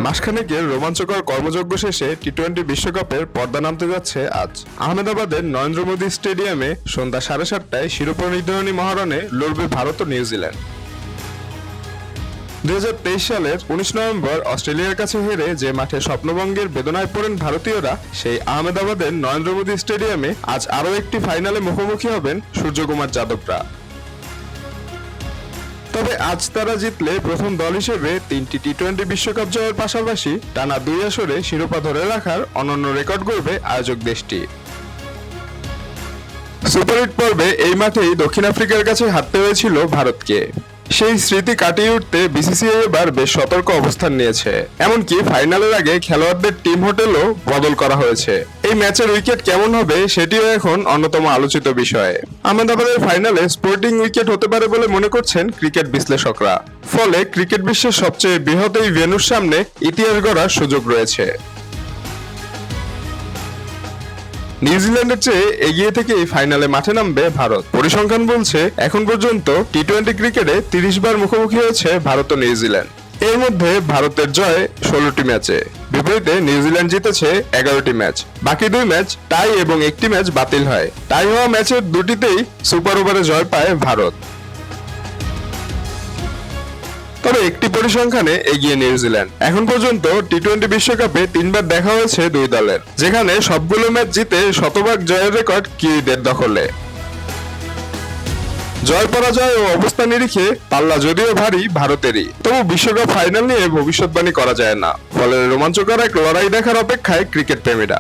মাসখানেকের রোমাঞ্চকর কর্মযজ্ঞ শেষে টি-20 বিশ্বকাপের পর্দা নামতে যাচ্ছে আজ। আহমেদাবাদের নরেন্দ্র মোদী স্টেডিয়ামে সন্ধ্যা 7:30টায় শিরোপা নির্ধারণী মহারণে লড়বে ভারত ও নিউজিল্যান্ড। 2023 সালের 19 নভেম্বর অস্ট্রেলিয়ার কাছে হেরে যে মাঠে স্বপ্নভঙ্গের বেদনায় পড়েন ভারতীয়রা, সেই আহমেদাবাদের নরেন্দ্র মোদী স্টেডিয়ামে আজ আরও একটি ফাইনালে মুখোমুখি হবেন সূর্যকুমার যাদবরা। তবে আজ তারা জিতলে প্রথম দল হিসেবে 3টি টি-20 বিশ্বকাপ জয়ের পাশাপাশি টানা 2 আসরে শিরোপা ধরে রাখার অনন্য রেকর্ড গড়বে আয়োজক দেশটি। সুপার 8 পর্বে এই মাঠেই দক্ষিণ আফ্রিকার কাছে হারতে হয়েছিল ভারতকে। সেই স্মৃতি কাটিয়ে উঠতে বিসিসিআই এবার বেশ সতর্ক অবস্থান নিয়েছে। এমনকি ফাইনালের আগে খেলোয়াড়দের টিম হোটেলও বদল করা হয়েছে। এই ম্যাচের উইকেট কেমন হবে সেটিও এখন অন্যতম আলোচিত বিষয়। আহমেদাবাদের ফাইনালে স্পোর্টিং উইকেট হতে পারে বলে মনে করছেন ক্রিকেট বিশ্লেষকরা। ফলে ক্রিকেট বিশ্বের সবচেয়ে বৃহৎ এই ভেন্যুর সামনে ইতিহাস গড়ার সুযোগ রয়েছে। নিউজিল্যান্ডের চেয়ে এগিয়ে থেকে এই ফাইনালে মাঠে নামবে ভারত। পরিসংখ্যান বলছে এখন পর্যন্ত টি-20 ক্রিকেটে 30 বার মুখোমুখি হয়েছে ভারত ও নিউজিল্যান্ড। এর মধ্যে ভারতের জয় 16টি ম্যাচে, বিপরীতে নিউজিল্যান্ড জিতেছে 11টি ম্যাচ। বাকি 2 ম্যাচ টাই এবং একটি ম্যাচ বাতিল হয়। টাই হওয়া ম্যাচের 2টিতেই সুপার ওভারে জয় পায় ভারত। তবে একটি পরিসংখ্যানে এগিয়ে নিউজিল্যান্ড। এখন পর্যন্ত টি-20 বিশ্বকাপে 3 বার দেখা হয়েছে দুই দলের, যেখানে সবগুলো ম্যাচ জিতে শতভাগ জয়ের রেকর্ড কিউইদের দখলে। জয় পরাজয় ও অবস্থা নিরিখে পাল্লা যদিও ভারী ভারতেরই, তবু বিশ্বকাপ ফাইনাল নিয়ে ভবিষ্যৎবাণী করা যায় না। ফলে রোমাঞ্চকর এক লড়াই দেখার অপেক্ষায় ক্রিকেট প্রেমীরা।